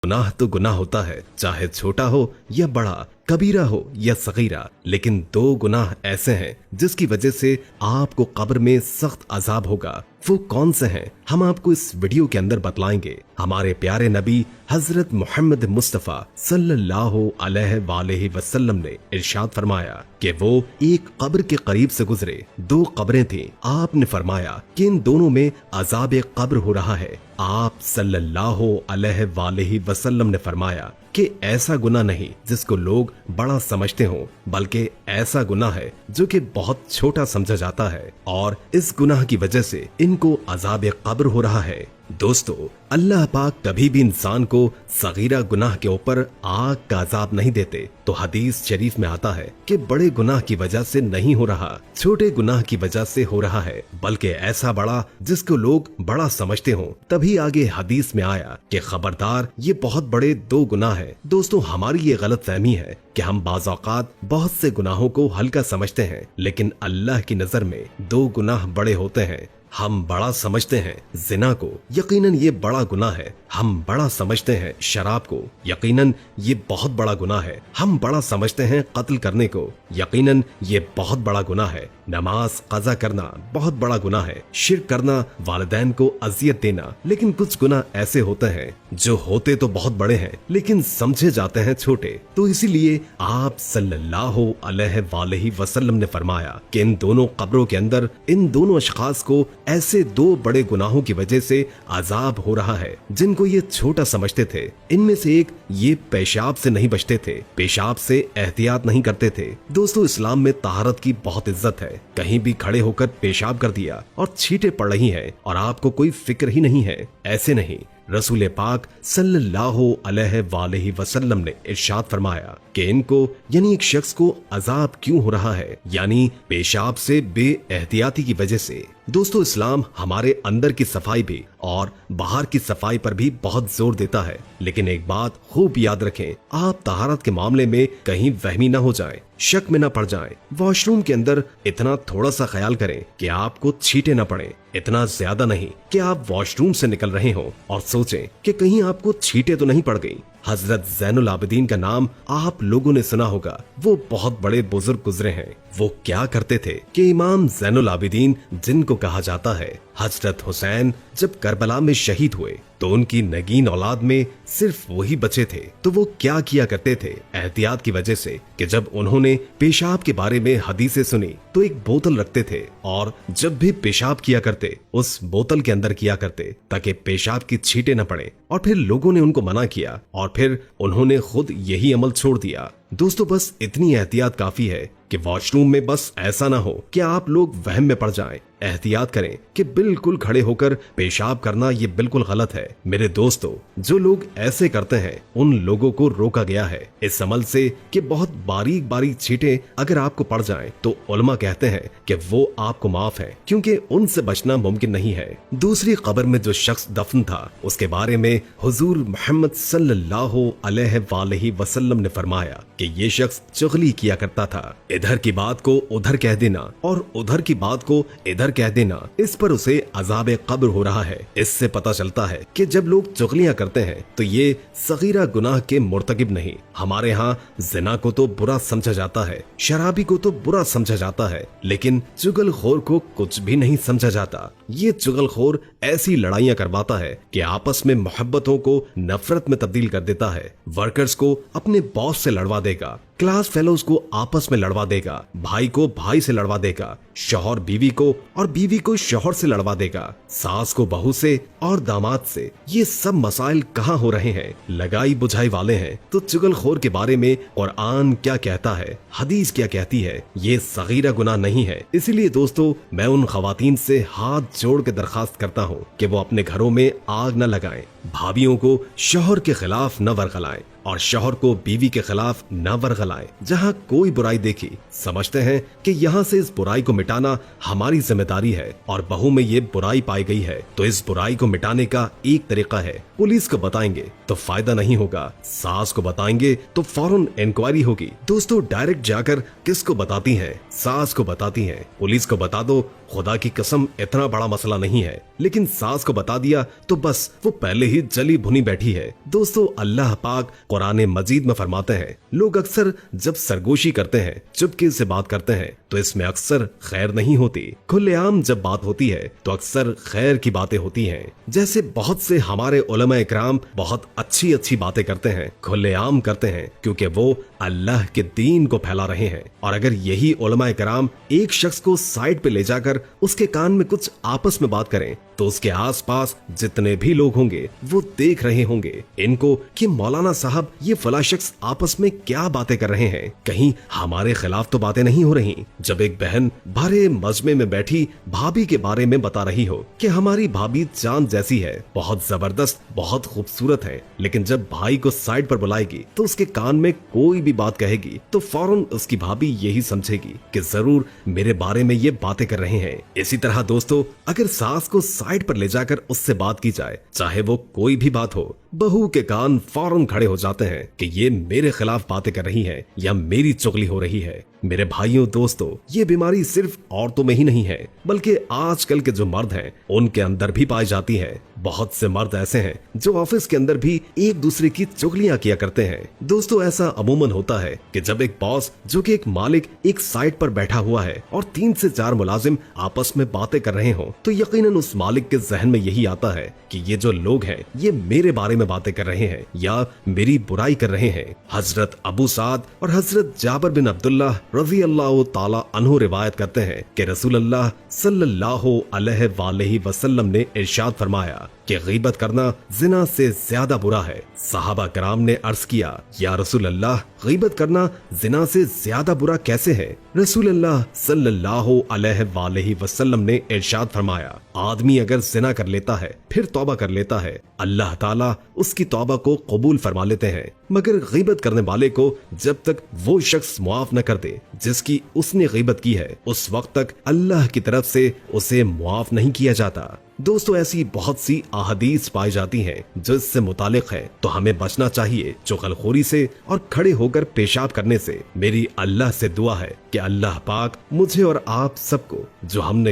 गुनाह तो गुनाह होता है, चाहे छोटा हो या बड़ा, कबीरा हो या सगीरा, लेकिन दो गुनाह ऐसे हैं जिसकी वजह से आपको कब्र में सख्त अजाब होगा। वो कौन से हैं हम आपको इस वीडियो के अंदर बतलाएंगे। हमारे प्यारे नबी हजरत मोहम्मद मुस्तफ़ा सल्लल्लाहु अलैहि वसल्लम ने इरशाद फरमाया कि वो एक कब्र के करीब से गुजरे। दो कब्रें थी। आपने फरमाया कि इन दोनों में अजाब कब्र हो रहा है। आप सल्लल्लाहु अलैहि वसल्लम ने फरमाया कि ऐसा गुनाह नहीं जिसको लोग बड़ा समझते हो, बल्कि ऐसा गुनाह है जो कि बहुत छोटा समझा जाता है और इस गुनाह की वजह से इनको अजाब कब्र हो रहा है। दोस्तों, अल्लाह पाक कभी भी इंसान को सगीरा गुनाह के ऊपर आग का अजाब नहीं देते। तो हदीस शरीफ में आता है कि बड़े गुनाह की वजह से नहीं हो रहा, छोटे गुनाह की वजह से हो रहा है, बल्कि ऐसा बड़ा जिसको लोग बड़ा समझते हो। तभी आगे हदीस में आया कि खबरदार, ये बहुत बड़े दो गुनाह है। दोस्तों, हमारी ये गलत फहमी है कि हम बाज़ औक़ात बहुत से गुनाहों को हल्का समझते हैं, लेकिन अल्लाह की नजर में दो गुनाह बड़े होते हैं। हम बड़ा समझते हैं जिना को, यकीनन ये बड़ा गुनाह है। हम बड़ा समझते हैं शराब को, यकीनन ये बहुत बड़ा गुनाह है। हम बड़ा समझते हैं कत्ल करने को, यकीनन ये बहुत बड़ा गुनाह है। नमाज कज़ा करना बहुत बड़ा गुनाह है। शिर्क करना, वालिदैन को अजियत देना। लेकिन कुछ गुनाह ऐसे होते हैं जो होते तो बहुत बड़े हैं लेकिन समझे जाते हैं छोटे। तो इसीलिए आप सल्लल्लाहु अलैहि वसल्लम ने फरमाया कि इन दोनों कब्रों के अंदर इन दोनों अशखास को ऐसे दो बड़े गुनाहों की वजह से अजाब हो रहा है जिनको ये छोटा समझते थे। इनमें से एक, ये पेशाब से नहीं बचते थे, पेशाब से एहतियात नहीं करते थे। दोस्तों, इस्लाम में तहारत की बहुत इज्जत है। कहीं भी खड़े होकर पेशाब कर दिया और छींटे पड़ रही हैं और आपको कोई फिक्र ही नहीं है, ऐसे नहीं। रसूल पाक सल्लल्लाहु अलैहि वसल्लम ने इरशाद फरमाया कि इनको यानी एक शख्स को अजाब क्यों हो रहा है, यानी पेशाब से बेएहतियाती की वजह से। दोस्तों, इस्लाम हमारे अंदर की सफाई भी और बाहर की सफाई पर भी बहुत जोर देता है, लेकिन एक बात खूब याद रखें, आप तहारत के मामले में कहीं वहमी न हो जाएं, शक में न पड़ जाएं। वॉशरूम के अंदर इतना थोड़ा सा ख्याल करें कि आपको छींटे न पड़े, इतना ज्यादा नहीं कि आप वॉशरूम से निकल रहे हो और सोचें कि कहीं आपको छींटे तो नहीं पड़ गई। हजरत ज़ैनुल आबिदीन का नाम आप लोगों ने सुना होगा। वो बहुत बड़े बुजुर्ग गुजरे हैं। वो क्या करते थे कि इमाम ज़ैनुल आबिदीन, जिनको कहा जाता है हजरत हुसैन, जब करबला में शहीद हुए तो उनकी नगीन औलाद में सिर्फ वही बचे थे। तो वो क्या किया करते थे एहतियात की वजह से कि जब उन्होंने पेशाब के बारे में हदीसें सुनी तो एक बोतल रखते थे और जब भी पेशाब किया करते उस बोतल के अंदर किया करते ताकि पेशाब की छींटे न पड़े। और फिर लोगों ने उनको मना किया और फिर उन्होंने खुद यही अमल छोड़ दिया। दोस्तों, बस इतनी एहतियात काफी है कि वॉशरूम में बस ऐसा ना हो कि आप लोग वहम में पड़ जाएं। एहतियात करें कि बिल्कुल खड़े होकर पेशाब करना ये बिल्कुल गलत है। मेरे दोस्तों, जो लोग ऐसे करते हैं उन लोगों को रोका गया है इस अमल से कि बहुत बारीक बारीक छींटे अगर आपको पड़ जाएं तो उलमा कहते हैं कि वो आपको माफ है, क्योंकि उनसे बचना मुमकिन नहीं है। दूसरी कब्र में जो शख्स दफन था उसके बारे में हुजूर मोहम्मद सल्लल्लाहु अलैहि वसल्लम ने फरमाया कि ये शख्स चुगली किया करता था। इधर की बात को उधर कह देना और उधर की बात को इधर कह देना, इस पर उसे अजाब कब्र हो रहा है। इससे पता चलता है कि जब लोग चुगलियां करते हैं तो ये सगीरा गुनाह के मुर्तकिब नहीं। हमारे यहाँ जिना को तो बुरा समझा जाता है, शराबी को तो बुरा समझा जाता है, लेकिन चुगलखोर को कुछ भी नहीं समझा जाता। ये चुगलखोर ऐसी लड़ाइयां करवाता है कि आपस में मोहब्बतों को नफरत में तब्दील कर देता है। वर्कर्स को अपने बॉस से लड़वा देगा, क्लास फेलोज को आपस में लड़वा देगा, भाई को भाई से लड़वा देगा, शौहर बीवी को और बीवी को शौहर से लड़वा देगा, सास को बहू से और दामाद से। ये सब मसाइल कहाँ हो रहे हैं? लगाई बुझाई वाले हैं। तो चुगलखोर के बारे में कुरान क्या कहता है, हदीस क्या कहती है? ये सगीरा गुनाह नहीं है। इसीलिए दोस्तों, मैं उन खवातीन से हाथ जोड़ के दरखास्त करता हूँ कि वो अपने घरों में आग न लगाएं, भाभियों को शौहर के खिलाफ न वर्गलाएं और शौहर को बीवी के खिलाफ न वर्गलाएं। जहाँ कोई बुराई देखी समझते हैं कि यहाँ से इस बुराई को मिटाना हमारी जिम्मेदारी है और बहू में ये बुराई पाई गई है तो इस बुराई को मिटाने का एक तरीका है, पुलिस को बताएंगे तो फायदा नहीं होगा, सास को बताएंगे तो फौरन इंक्वायरी होगी। दोस्तों, डायरेक्ट जाकर किसको बताती हैं? सास को बताती हैं। पुलिस को बता दो, खुदा की कसम इतना बड़ा मसला नहीं है, लेकिन सास को बता दिया तो बस वो पहले ही जली भुनी बैठी है। दोस्तों, अल्लाह पाक कुरान मजीद में फरमाते हैं, लोग अक्सर जब सरगोशी करते हैं, चुपके से बात करते हैं, तो इसमें अक्सर खैर नहीं होती। खुलेआम जब बात होती है तो अक्सर खैर की बातें होती हैं। जैसे बहुत से हमारे उलमा इकराम बहुत अच्छी अच्छी बातें करते हैं, खुलेआम करते हैं, क्योंकि वो अल्लाह के दीन को फैला रहे हैं। और अगर यही उलमा इकराम एक शख्स को साइड पे ले जाकर उसके कान में कुछ आपस में बात करें, तो उसके आसपास जितने भी लोग होंगे वो देख रहे होंगे इनको कि मौलाना साहब ये फला शख्स आपस में क्या बातें कर रहे हैं, कहीं हमारे खिलाफ तो बातें नहीं हो रही। जब एक बहन भरे मजमे में बैठी भाभी के बारे में बता रही हो कि हमारी भाभी चांद जैसी है, बहुत जबरदस्त, बहुत खूबसूरत है, लेकिन जब भाई को साइड पर बुलाएगी तो उसके कान में कोई भी बात कहेगी तो फौरन उसकी भाभी यही समझेगी कि जरूर मेरे बारे में ये बातें कर रहे हैं। इसी तरह दोस्तों, अगर सास को साइड पर ले जाकर उससे बात की जाए, चाहे वो कोई भी बात हो, बहू के कान फौरन खड़े हो जाते हैं कि ये मेरे खिलाफ बातें कर रही है या मेरी चुगली हो रही है। मेरे भाइयों दोस्तों, ये बीमारी सिर्फ औरतों में ही नहीं है, बल्कि आजकल के जो मर्द हैं उनके अंदर भी पाई जाती है। बहुत से मर्द ऐसे हैं जो ऑफिस के अंदर भी एक दूसरे की चुगलियां किया करते हैं। दोस्तों, ऐसा अमूमन होता है कि जब एक बॉस जो कि एक मालिक एक साइड पर बैठा हुआ है और 3 से 4 मुलाजिम आपस में बातें कर रहे हो, तो यकीनन उस मालिक के जहन में यही आता है कि ये जो लोग हैं ये मेरे बारे में बातें कर रहे हैं या मेरी बुराई कर रहे हैं। हजरत अबू साद और हजरत जाबर बिन अब्दुल्लाह रज़ी अल्लाह ताला अन्हु रिवायत करते हैं कि रसूल अल्लाह सल्लल्लाहु अलैहि वसल्लम ने इरशाद फरमाया कि गीबत करना जिना से ज्यादा बुरा है। सहाबा कराम ने अर्ज किया, या रसूल अल्लाह, गीबत करना जिना से ज्यादा बुरा कैसे है? रसूल अल्लाह सल्लल्लाहु अलैहि वसल्लम ने इरशाद फरमाया, आदमी अगर जिना कर लेता है फिर तौबा कर लेता है, अल्लाह ताला उसकी तौबा को कबूल फरमा लेते हैं, मगर गीबत करने वाले को जब तक वो शख्स मुआफ न कर दे जिसकी उसने गीबत की है, उस वक्त तक अल्लाह की तरफ से उसे मुआफ नहीं किया जाता। दोस्तों, ऐसी बहुत सी अहादीस पाई जाती हैं जो इससे मुतालिक है, तो हमें बचना चाहिए चुगलखोरी से और खड़े होकर पेशाब करने से। मेरी अल्लाह से दुआ है कि अल्लाह पाक मुझे और आप सबको जो हमने